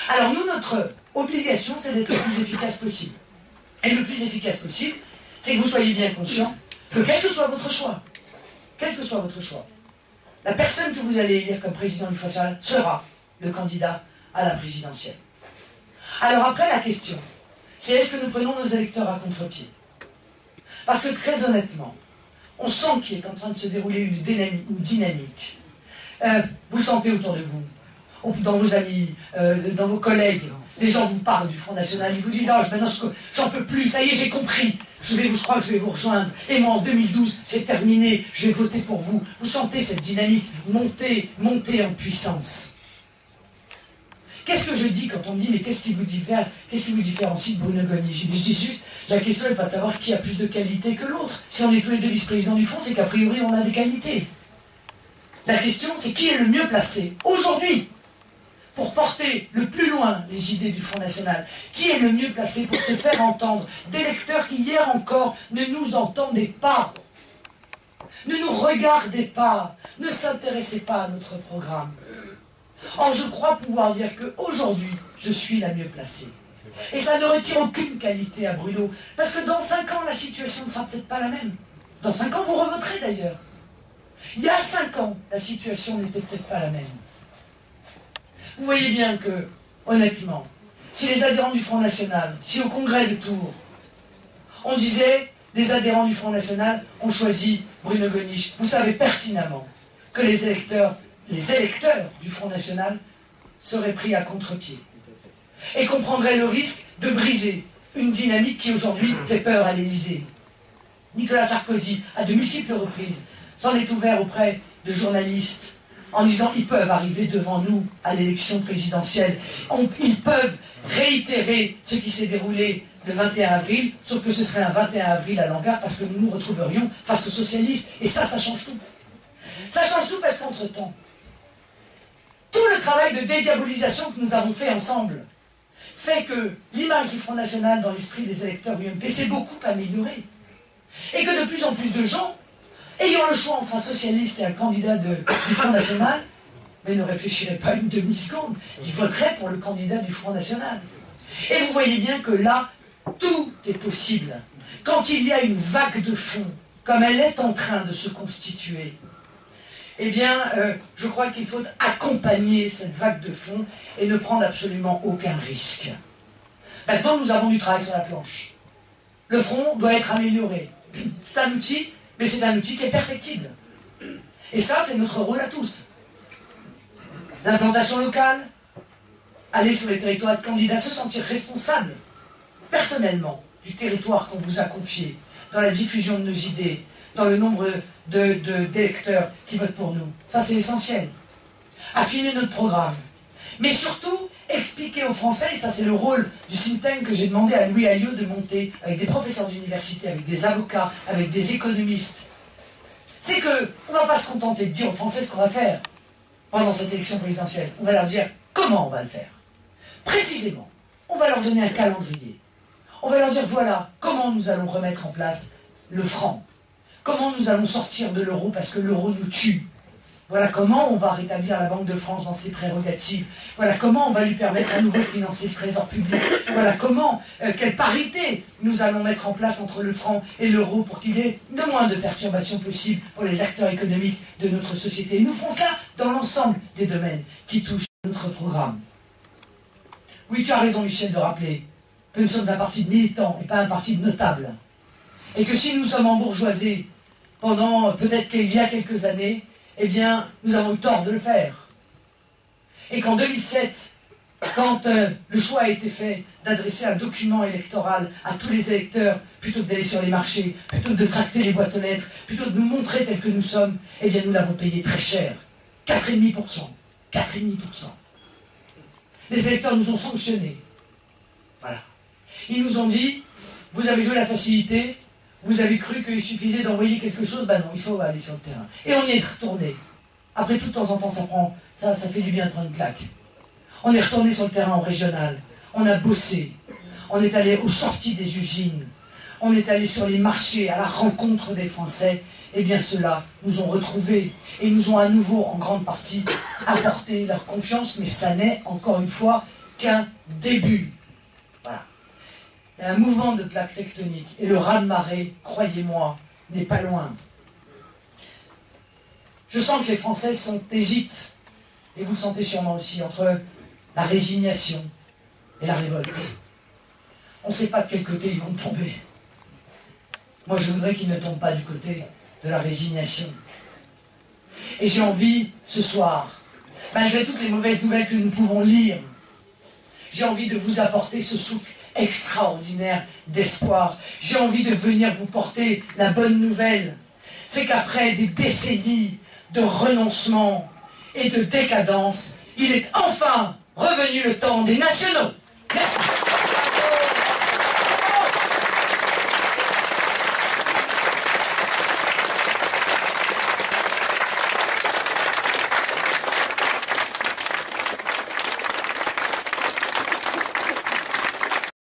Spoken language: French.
Alors nous, notre obligation, c'est d'être le plus efficace possible. Et le plus efficace possible, c'est que vous soyez bien conscient que quel que soit votre choix, la personne que vous allez élire comme président du Front National sera le candidat à la présidentielle. Alors après, la question, c'est est-ce que nous prenons nos électeurs à contre-pied? Parce que très honnêtement, on sent qu'il est en train de se dérouler une dynamique. Vous le sentez autour de vous, dans vos amis, dans vos collègues. Les gens vous parlent du Front National, ils vous disent « Ah, maintenant j'en peux plus, ça y est, j'ai compris, je crois que je vais vous rejoindre. Et moi, en 2012, c'est terminé, je vais voter pour vous. » Vous sentez cette dynamique monter en puissance. Qu'est-ce que je dis quand on me dit « Mais qu'est-ce qui vous différencie de Bruno Gollnisch ?» Je dis juste, la question n'est pas de savoir qui a plus de qualité que l'autre. Si on est tous les deux vice-présidents du Front, c'est qu'a priori, on a des qualités. La question, c'est qui est le mieux placé, aujourd'hui, pour porter le plus loin les idées du Front National? Qui est le mieux placé pour se faire entendre d'électeurs qui, hier encore, ne nous entendaient pas, ne nous regardaient pas, ne s'intéressaient pas à notre programme? Or, je crois pouvoir dire qu'aujourd'hui, je suis la mieux placée. Et ça ne retire aucune qualité à Bruno, parce que dans 5 ans, la situation ne sera peut-être pas la même. Dans 5 ans, vous revoterez d'ailleurs. Il y a 5 ans, la situation n'était peut-être pas la même. Vous voyez bien que, honnêtement, si les adhérents du Front National, si au congrès de Tours, on disait, les adhérents du Front National ont choisi Bruno Gollnisch, vous savez pertinemment que les électeurs du Front National seraient pris à contre-pied et qu'on prendrait le risque de briser une dynamique qui aujourd'hui fait peur à l'Élysée. Nicolas Sarkozy, à de multiples reprises, s'en est ouvert auprès de journalistes en disant ils peuvent arriver devant nous à l'élection présidentielle, ils peuvent réitérer ce qui s'est déroulé le 21 avril, sauf que ce serait un 21 avril à l'envers parce que nous nous retrouverions face aux socialistes. Et ça change tout. Ça change tout parce qu'entre-temps, tout le travail de dédiabolisation que nous avons fait ensemble fait que l'image du Front National dans l'esprit des électeurs UMP s'est beaucoup améliorée. Et que de plus en plus de gens, ayant le choix entre un socialiste et un candidat du Front National, mais ne réfléchiraient pas une demi-seconde, ils voteraient pour le candidat du Front National. Et vous voyez bien que là, tout est possible. Quand il y a une vague de fond, comme elle est en train de se constituer, eh bien, je crois qu'il faut accompagner cette vague de fond et ne prendre absolument aucun risque. Maintenant, nous avons du travail sur la planche. Le front doit être amélioré. C'est un outil, mais c'est un outil qui est perfectible. Et ça, c'est notre rôle à tous. L'implantation locale, aller sur les territoires de candidats, se sentir responsable, personnellement, du territoire qu'on vous a confié, dans la diffusion de nos idées, dans le nombre d'électeurs qui votent pour nous. Ça, c'est essentiel. Affiner notre programme. Mais surtout, expliquer aux Français, et ça c'est le rôle du think tank que j'ai demandé à Louis Alliot de monter, avec des professeurs d'université, avec des avocats, avec des économistes, c'est qu'on ne va pas se contenter de dire aux Français ce qu'on va faire pendant cette élection présidentielle. On va leur dire comment on va le faire. Précisément, on va leur donner un calendrier. On va leur dire voilà comment nous allons remettre en place le franc. Comment nous allons sortir de l'euro parce que l'euro nous tue. Voilà comment on va rétablir la Banque de France dans ses prérogatives. Voilà comment on va lui permettre à nouveau de financer le trésor public. Voilà comment, quelle parité nous allons mettre en place entre le franc et l'euro pour qu'il y ait le moins de perturbations possibles pour les acteurs économiques de notre société. Et nous ferons cela dans l'ensemble des domaines qui touchent notre programme. Oui, tu as raison, Michel, de rappeler que nous sommes un parti de militants et pas un parti de notables. Et que si nous sommes embourgeoisés pendant peut-être qu'il y a quelques années, eh bien, nous avons eu tort de le faire. Et qu'en 2007, quand le choix a été fait d'adresser un document électoral à tous les électeurs, plutôt que d'aller sur les marchés, plutôt que de tracter les boîtes aux lettres, plutôt que de nous montrer tels que nous sommes, eh bien, nous l'avons payé très cher. 4,5%. 4,5%. Les électeurs nous ont sanctionnés. Voilà. Ils nous ont dit, vous avez joué la facilité, vous avez cru qu'il suffisait d'envoyer quelque chose, ben non, il faut aller sur le terrain. Et on y est retourné. Après tout, de temps en temps, ça fait du bien de prendre une claque. On est retourné sur le terrain en régional. On a bossé. On est allé aux sorties des usines. On est allé sur les marchés, à la rencontre des Français. Eh bien, ceux-là nous ont retrouvés et nous ont à nouveau, en grande partie, apporté leur confiance. Mais ça n'est, encore une fois, qu'un début. Voilà. Il y a un mouvement de plaques tectoniques et le raz-de-marée, croyez-moi, n'est pas loin. Je sens que les Français hésitent, et vous le sentez sûrement aussi, entre la résignation et la révolte. On ne sait pas de quel côté ils vont tomber. Moi, je voudrais qu'ils ne tombent pas du côté de la résignation. Et j'ai envie, ce soir, malgré toutes les mauvaises nouvelles que nous pouvons lire, j'ai envie de vous apporter ce souffle extraordinaire d'espoir. J'ai envie de venir vous porter la bonne nouvelle. C'est qu'après des décennies de renoncement et de décadence, il est enfin revenu le temps des nationaux. Merci.